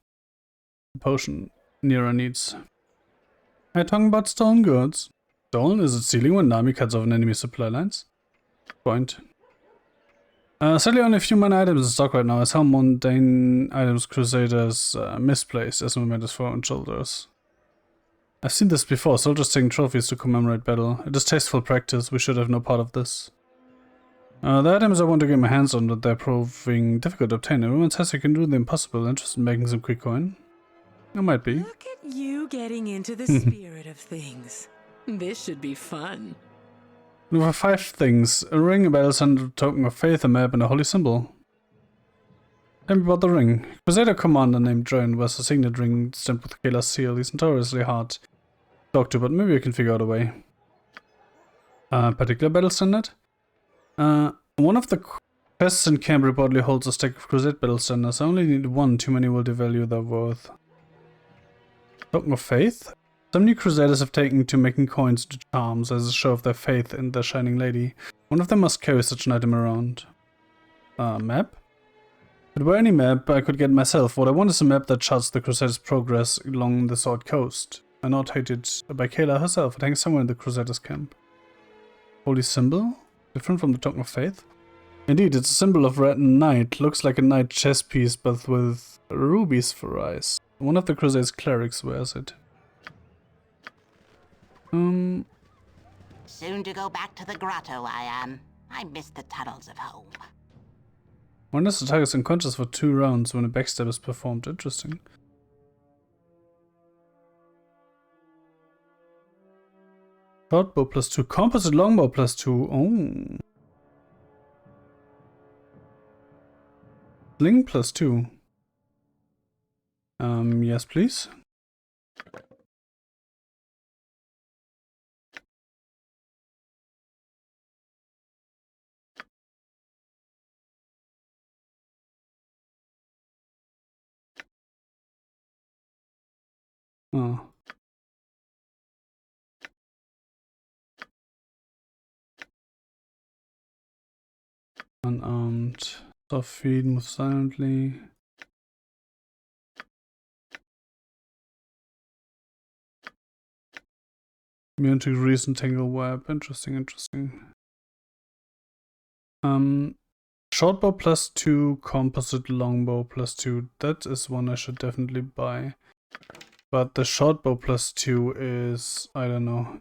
Speaker 2: the potion Nira needs. Are you talking about stolen goods? Stolen? Is it stealing when Nami cuts off an enemy supply lines? Point. Sadly only a few minor items in stock right now, as how mundane items Crusaders misplaced as mementos for own shoulders. I've seen this before, soldiers taking trophies to commemorate battle. A distasteful practice, we should have no part of this. The items I want to get my hands on, but they're proving difficult to obtain. Everyone says you can do the impossible. Interested in making some quick coin? I might be.
Speaker 16: Look at you getting into the spirit of things. This should be fun.
Speaker 2: There were 5 things. A ring, a battle center, a token of faith, a map, and a holy symbol. Tell me about the ring. Crusader commander named Drone was a signet ring stamped with Kayla's seal. He's notoriously hard to talk to, but maybe we can figure out a way. Particular battle standard? One of the quests in camp reportedly holds a stack of Crusade battle standards. I only need 1, too many will devalue their worth. Token of faith? Some new Crusaders have taken to making coins into charms as a show of their faith in the Shining Lady. One of them must carry such an item around. Map? If it were any map I could get myself. What I want is a map that charts the Crusaders' progress along the Sword Coast. A note hated by Kayla herself. It hangs somewhere in the Crusaders' camp. Holy symbol? Different from the Token of Faith? Indeed, it's a symbol of red knight. Looks like a knight chess piece, but with rubies for eyes. One of the Crusaders' clerics wears it.
Speaker 19: Soon to go back to the grotto, I am. I miss the tunnels of home.
Speaker 2: One is the target's unconscious for 2 rounds when a backstab is performed. Interesting. Shortbow +2. Composite longbow +2. Oh. Sling +2. Yes, please. Oh. Unarmed. Soft feet, move silently. Immune to grease and tangle web. Interesting, interesting. Shortbow +2, composite longbow +2. That is one I should definitely buy. But the shortbow +2 is, I don't know.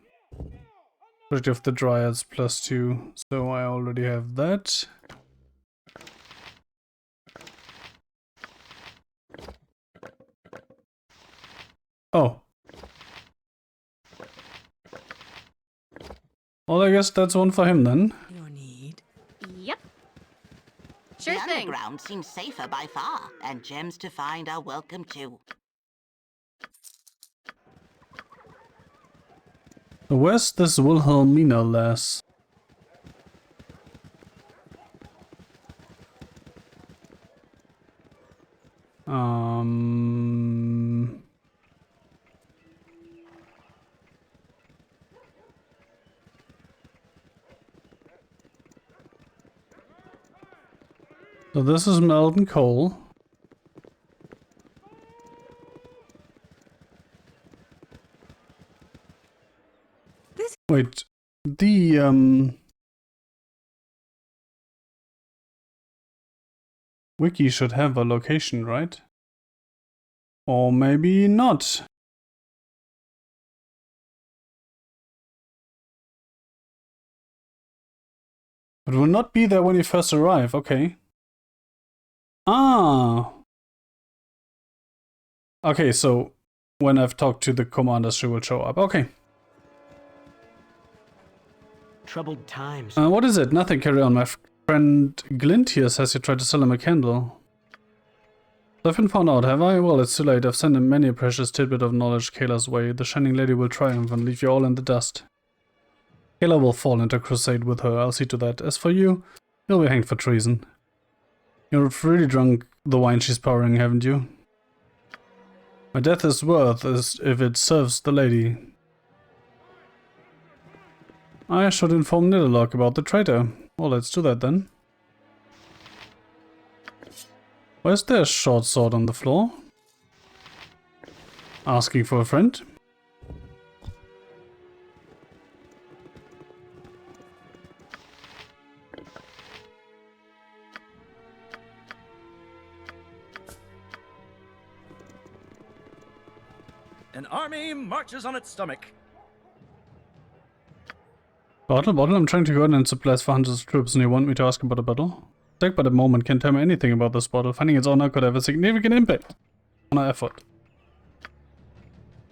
Speaker 2: Pretty of the Dryads +2. So I already have that. Oh. Well, I guess that's one for him then.
Speaker 4: Yep. Sure
Speaker 19: the
Speaker 4: thing.
Speaker 19: underground seems safer by far, and gems to find are welcome too.
Speaker 2: So where's this Wilhelmina lass? So this is Melton Cole. Wait, the wiki should have a location, right? Or maybe not. It will not be there when you first arrive, okay. Ah! Okay, so when I've talked to the commander, she will show up. Okay.
Speaker 13: Troubled times.
Speaker 2: What is it? Nothing, carry on. My friend Glint here says you tried to sell him a candle. So I've been found out, have I? Well, it's too late. I've sent him many a precious tidbit of knowledge Kayla's way. The Shining Lady will triumph and leave you all in the dust. Kayla will fall into a crusade with her, I'll see to that. As for you, you'll be hanged for treason. You've really drunk the wine she's pouring, haven't you? My death is worth as if it serves the lady. I should inform Nidalok about the traitor. Well, let's do that then. Why is there a short sword on the floor? Asking for a friend?
Speaker 11: An army marches on its stomach.
Speaker 2: Bottle, I'm trying to coordinate supplies for hundreds of troops and you want me to ask about a battle? Deck by the moment can't tell me anything about this bottle. Finding its owner could have a significant impact on our effort.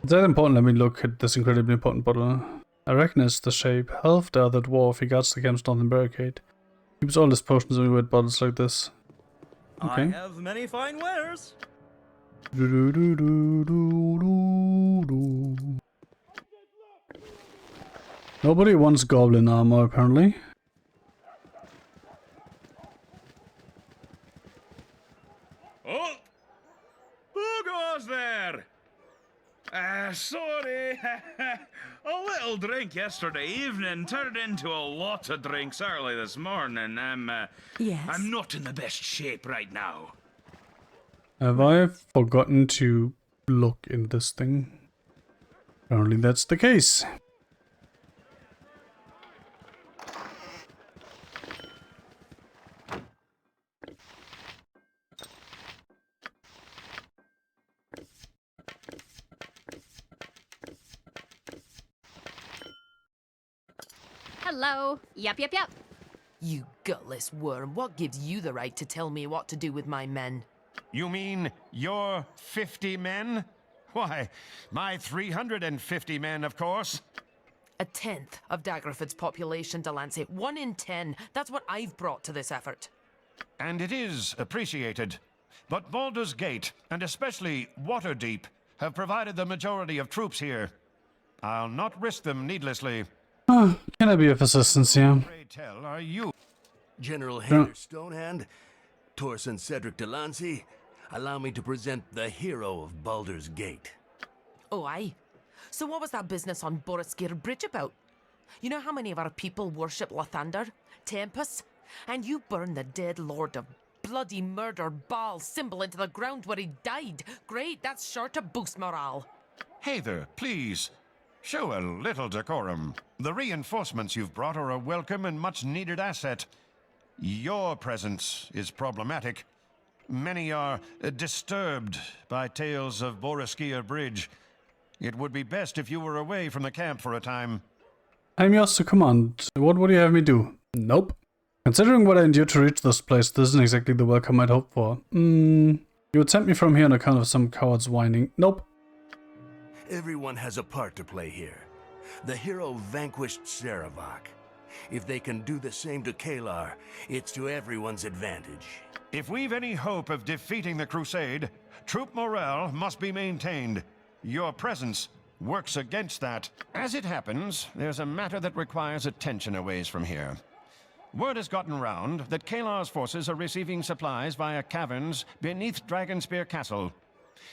Speaker 2: It's that important, let me look at this incredibly important bottle. I recognize the shape. Half the other dwarf, he guards the camp's northern barricade. Keeps all his potions in weird bottles like this. Okay.
Speaker 11: I have many fine wares.
Speaker 2: Nobody wants goblin armor, apparently.
Speaker 10: Oh! Who goes there? Sorry. A little drink yesterday evening turned into a lot of drinks early this morning.
Speaker 16: Yes.
Speaker 10: I'm not in the best shape right now.
Speaker 2: Have I forgotten to look in this thing? Apparently that's the case.
Speaker 4: Hello. Yep.
Speaker 8: You gutless worm, what gives you the right to tell me what to do with my men?
Speaker 20: You mean your 50 men? Why, my 350 men, of course.
Speaker 8: A tenth of Daggerford's population, Delancey. 1 in 10. That's what I've brought to this effort.
Speaker 20: And it is appreciated. But Baldur's Gate, and especially Waterdeep, have provided the majority of troops here. I'll not risk them needlessly.
Speaker 2: Can I be of assistance here?
Speaker 20: Pray tell, are you?
Speaker 9: General Hayter Stonehand, Torsen Cedric Delancey, allow me to present the hero of Baldur's Gate.
Speaker 8: Oh, aye. So what was that business on Boroskir Bridge about? You know how many of our people worship Lathander, Tempest, and you burn the dead lord of bloody murder Baal symbol into the ground where he died. Great, that's sure to boost morale.
Speaker 20: Hayther, please. Show a little decorum. The reinforcements you've brought are a welcome and much-needed asset. Your presence is problematic. Many are disturbed by tales of Boroskir Bridge. It would be best if you were away from the camp for a time.
Speaker 2: I'm yours to command. What would you have me do? Nope. Considering what I endured to reach this place, this isn't exactly the welcome I'd hoped for. You would send me from here on account of some cowards whining. Nope.
Speaker 9: Everyone has a part to play here. The hero vanquished Saravak. If they can do the same to Kalar, it's to everyone's advantage.
Speaker 20: If we've any hope of defeating the Crusade, troop morale must be maintained. Your presence works against that. As it happens, there's a matter that requires attention a ways from here. Word has gotten round that Kalar's forces are receiving supplies via caverns beneath Dragonspear Castle.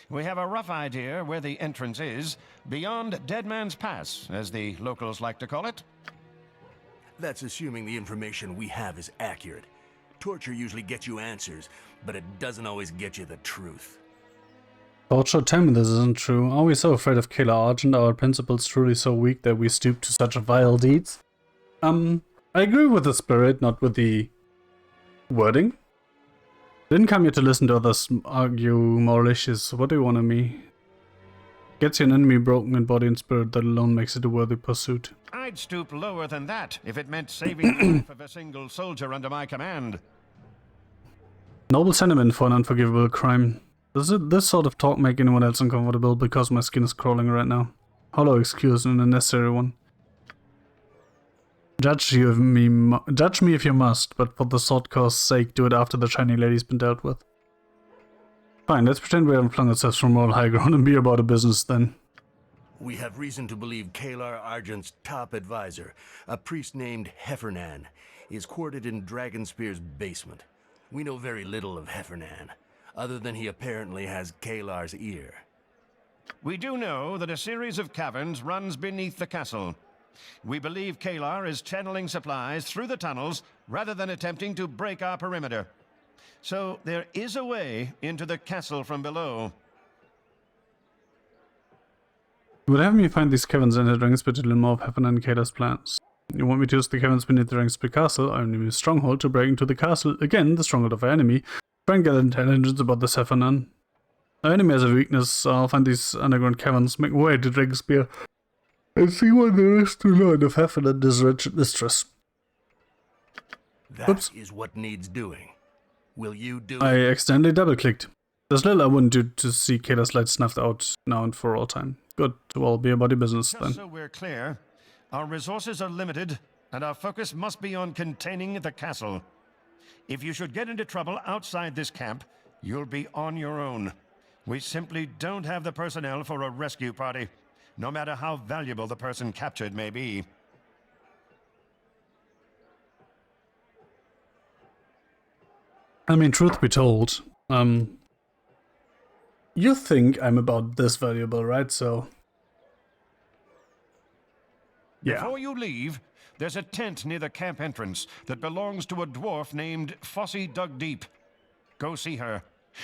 Speaker 20: We have a rough idea where the entrance is, beyond Dead Man's Pass, as the locals like to call it.
Speaker 9: That's assuming the information we have is accurate. Torture usually gets you answers, but it doesn't always get you the truth.
Speaker 2: Torture, tell me this isn't true. Are we so afraid of Kalar Argent? Are our principles truly so weak that we stoop to such vile deeds? I agree with the spirit, not with the wording. Didn't come here to listen to others argue moral issues. What do you want of me? Gets you an enemy broken in body and spirit, that alone makes it a worthy pursuit.
Speaker 20: I'd stoop lower than that if it meant saving the life of a single soldier under my command.
Speaker 2: Noble sentiment for an unforgivable crime. Does this sort of talk make anyone else uncomfortable because my skin is crawling right now? Hollow excuse and a necessary one. Judge me if you must, but for the sword coast's sake, do it after the shiny lady's been dealt with. Fine, let's pretend we haven't flung ourselves from moral high ground and be about a business then.
Speaker 9: We have reason to believe Kalar Argent's top advisor, a priest named Heffernan, is quartered in Dragonspear's basement. We know very little of Heffernan, other than he apparently has Kalar's ear.
Speaker 20: We do know that a series of caverns runs beneath the castle. We believe Kalar is channeling supplies through the tunnels rather than attempting to break our perimeter. So there is a way into the castle from below.
Speaker 2: You would have me find these caverns and the Dragonspear to learn more of Heffernan and Kalar's plans. You want me to use the caverns beneath the Dragonspear Castle, our enemy's stronghold, to break into the castle, again the stronghold of our enemy, try and get intelligence about this Heffernan. Enemy has a weakness. I'll find these underground caverns, make my way to Dragonspear, and see what there is to learn of Heffer and his wretched mistress.
Speaker 9: That is what needs doing. Will you do
Speaker 2: I
Speaker 9: it?
Speaker 2: accidentally double-clicked. There's little I wouldn't do to see Kata's light snuffed out now and for all time. Good, well, be about your business then.
Speaker 20: Just so we're clear, our resources are limited, and our focus must be on containing the castle. If you should get into trouble outside this camp, you'll be on your own. We simply don't have the personnel for a rescue party, no matter how valuable the person captured may be.
Speaker 2: I mean, truth be told, you think I'm about this valuable, right? So, yeah.
Speaker 20: Before you leave, there's a tent near the camp entrance that belongs to a dwarf named Fossy Dug Deep. Go see her.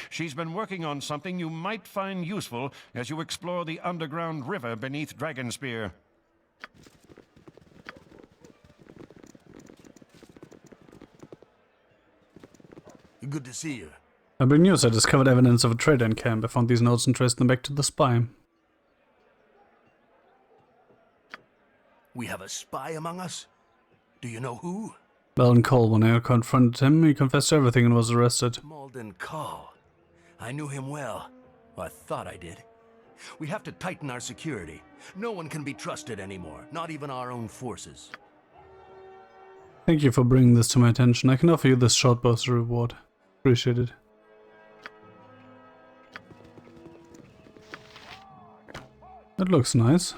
Speaker 20: She's been working on something you might find useful as you explore the underground river beneath Dragonspear.
Speaker 9: Good to see you.
Speaker 2: I bring news. I discovered evidence of a trader in camp. I found these notes and traced them back to the spy.
Speaker 9: We have a spy among us? Do you know who?
Speaker 2: Baldur Cole, when I confronted him, he confessed to everything and was arrested.
Speaker 9: Malden Call. I knew him well. I thought I did. We have to tighten our security. No one can be trusted anymore, not even our own forces.
Speaker 2: Thank you for bringing this to my attention. I can offer you this short bow as a reward. Appreciate it. That looks nice.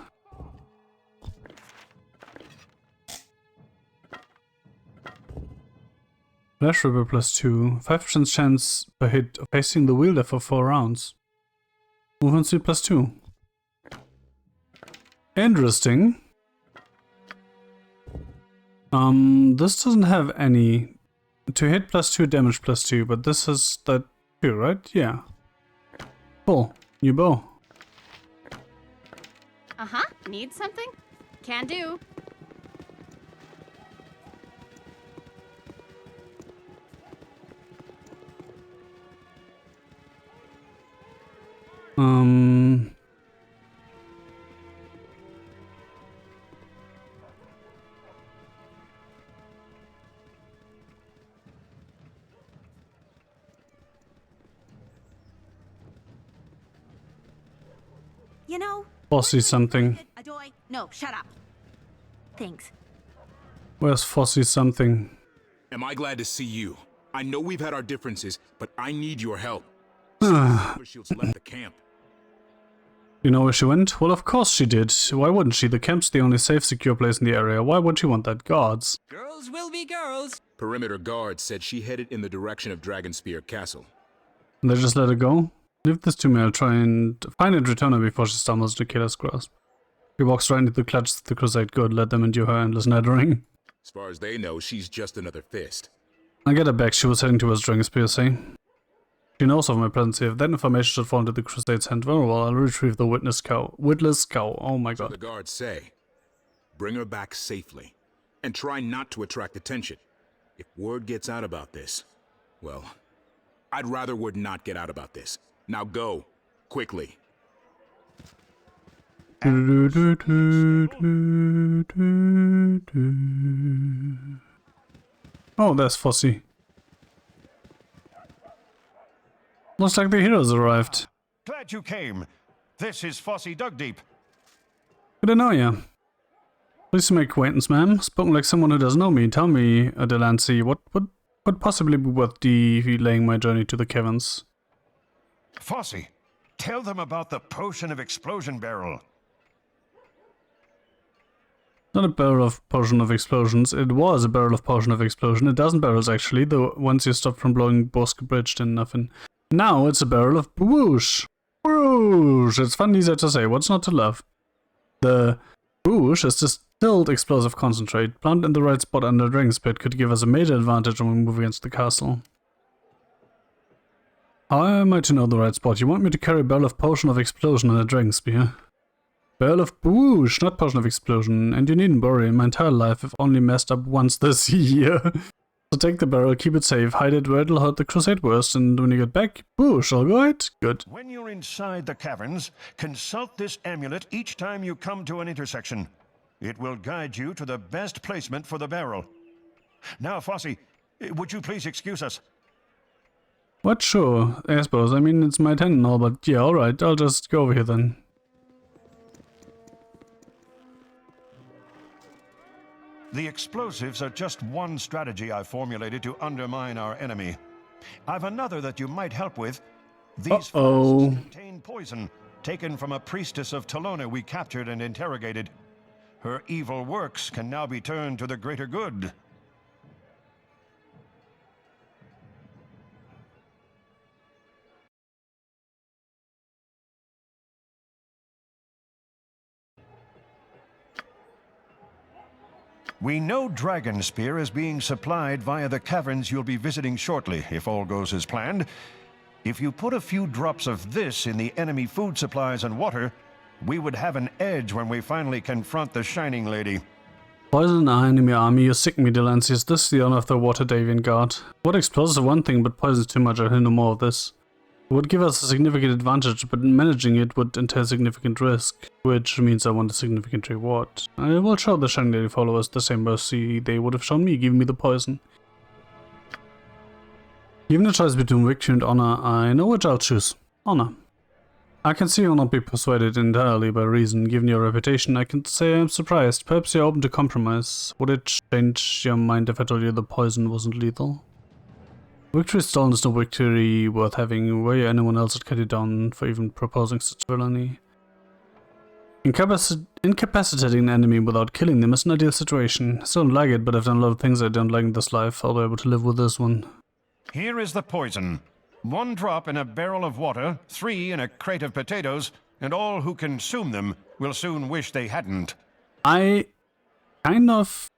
Speaker 2: Flash Ripper +2. 5% chance per hit of facing the wielder for 4 rounds. Movement speed +2. Interesting. This doesn't have any to hit +2, damage +2, but this has that too, right? Yeah. Cool. New bow.
Speaker 4: Uh-huh. Need something? Can do.
Speaker 5: You know...
Speaker 2: Fossy something.
Speaker 5: Adoy, no, shut up. Thanks.
Speaker 2: Where's Fossy something?
Speaker 21: Am I glad to see you? I know we've had our differences, but I need your help. Shields left the camp.
Speaker 2: You know where she went? Well, of course she did. Why wouldn't she? The camp's the only safe, secure place in the area. Why would she want that? Guards.
Speaker 15: Girls will be girls.
Speaker 21: Perimeter guards said she headed in the direction of Dragonspear Castle.
Speaker 2: And they just let her go? Leave this to me. I'll try and find and return her before she stumbles into Kata's grasp. He walks right into the clutches of the Crusade. Good, let them endure her endless nattering.
Speaker 21: As far as they know, she's just another fist.
Speaker 2: I get her back. She was heading towards Dragonspear, say. She knows of my presence here. If that information should fall into the Crusade's hand, well, I'll retrieve the witless cow. Oh my god.
Speaker 21: So the guards say, bring her back safely, and try not to attract attention. If word gets out about this, well, I'd rather word not get out about this. Now go, quickly.
Speaker 2: Oh, there's Fossy. Looks like the heroes arrived.
Speaker 20: Glad you came. This is Fossy Dug Deep.
Speaker 2: Good to know ya. Pleased to make acquaintance, ma'am. Spoken like someone who doesn't know me. Tell me, Delancey, what could possibly be worth delaying my journey to the caverns?
Speaker 20: Fossy, tell them about the potion of explosion barrel.
Speaker 2: Not a barrel of potion of explosions. It was a barrel of potion of explosion. A dozen barrels, actually, though once you stopped from blowing Bosk Bridge, then nothing. Now it's a barrel of whoosh. Whoosh! It's fun easier to say. What's not to love? The whoosh is distilled explosive concentrate. Planted in the right spot under Dragonspear could give us a major advantage when we move against the castle. How am I to know the right spot? You want me to carry a barrel of potion of explosion and a Dragonspear? Barrel of whoosh, not potion of explosion. And you needn't worry, my entire life I've only messed up once this year. So take the barrel, keep it safe, hide it where it'll hurt the crusade worst, and when you get back, boosh, all right? Good.
Speaker 20: When you're inside the caverns, consult this amulet each time you come to an intersection. It will guide you to the best placement for the barrel. Now, Fossey, would you please excuse us?
Speaker 2: What? Sure, I suppose. I mean, it's my tent and all, but yeah, alright, I'll just go over here then.
Speaker 20: The explosives are just one strategy I've formulated to undermine our enemy. I've another that you might help with. These flasks contain poison, taken from a priestess of Talona we captured and interrogated. Her evil works can now be turned to the greater good. We know Dragonspear is being supplied via the caverns you'll be visiting shortly, if all goes as planned. If you put a few drops of this in the enemy food supplies and water, we would have an edge when we finally confront the Shining Lady.
Speaker 2: Poison our enemy army, you sick me, Delancey. Is this the honor of the Water Davian Guard? What explosives are one thing, but poison's too much. I'll hear no more of this. It would give us a significant advantage, but managing it would entail significant risk, which means I want a significant reward. I will show the Shining Lady followers the same mercy they would have shown me, giving me the poison. Given a choice between victory and honor, I know which I'll choose. Honor. I can see you'll not be persuaded entirely by reason. Given your reputation, I can say I'm surprised. Perhaps you're open to compromise. Would it change your mind if I told you the poison wasn't lethal? Victory stolen is no victory worth having. Were you anyone else would cut you down for even proposing such villainy? Incapacitating an enemy without killing them is an ideal situation. I still don't like it, but I've done a lot of things I don't like in this life. I'll be able to live with this one.
Speaker 20: Here is the poison. 1 drop in a barrel of water, 3 in a crate of potatoes, and all who consume them will soon wish they hadn't.
Speaker 2: I kind of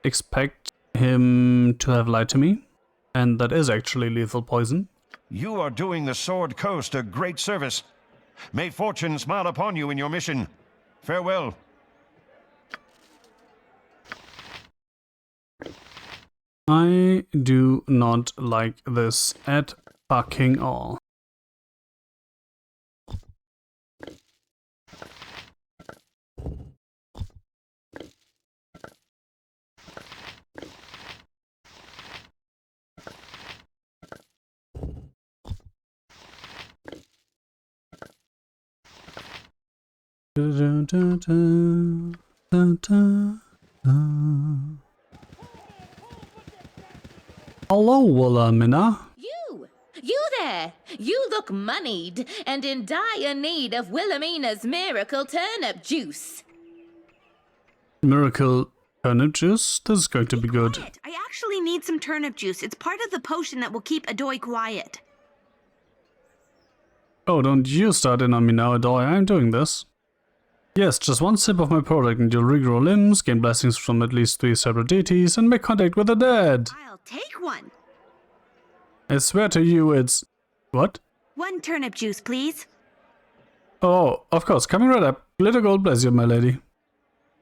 Speaker 2: expect him to have lied to me, and that is actually lethal poison.
Speaker 20: You are doing the Sword Coast a great service. May fortune smile upon you in your mission. Farewell.
Speaker 2: I do not like this at fucking all. Hello, Wilhelmina.
Speaker 17: You there! You look moneyed and in dire need of Wilhelmina's miracle turnip juice.
Speaker 2: Miracle turnip juice? This is going to be good.
Speaker 5: I actually need some turnip juice. It's part of the potion that will keep Adoy quiet.
Speaker 2: Oh, don't you start in on me now, Adoy. I'm doing this. Yes, just 1 sip of my product and you'll regrow limbs, gain blessings from at least 3 separate deities, and make contact with the dead.
Speaker 5: I'll take one.
Speaker 2: I swear to you it's... What?
Speaker 5: 1 turnip juice, please.
Speaker 2: Oh, of course, coming right up. Glitter gold bless you, my lady.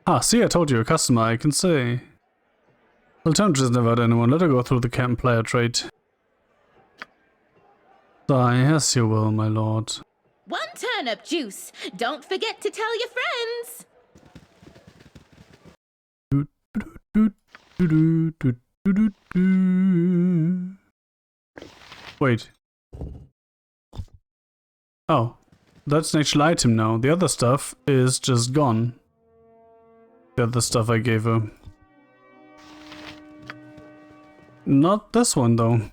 Speaker 2: Ah, see, I told you, a customer, I can say. Well, don't just never hurt anyone, let her go through the camp player trait. Die, yes you will, my lord.
Speaker 17: 1 turnip juice. Don't forget to tell your friends.
Speaker 2: Wait. Oh, that's an actual item now. The other stuff is just gone. The other stuff I gave her. Not this one, though.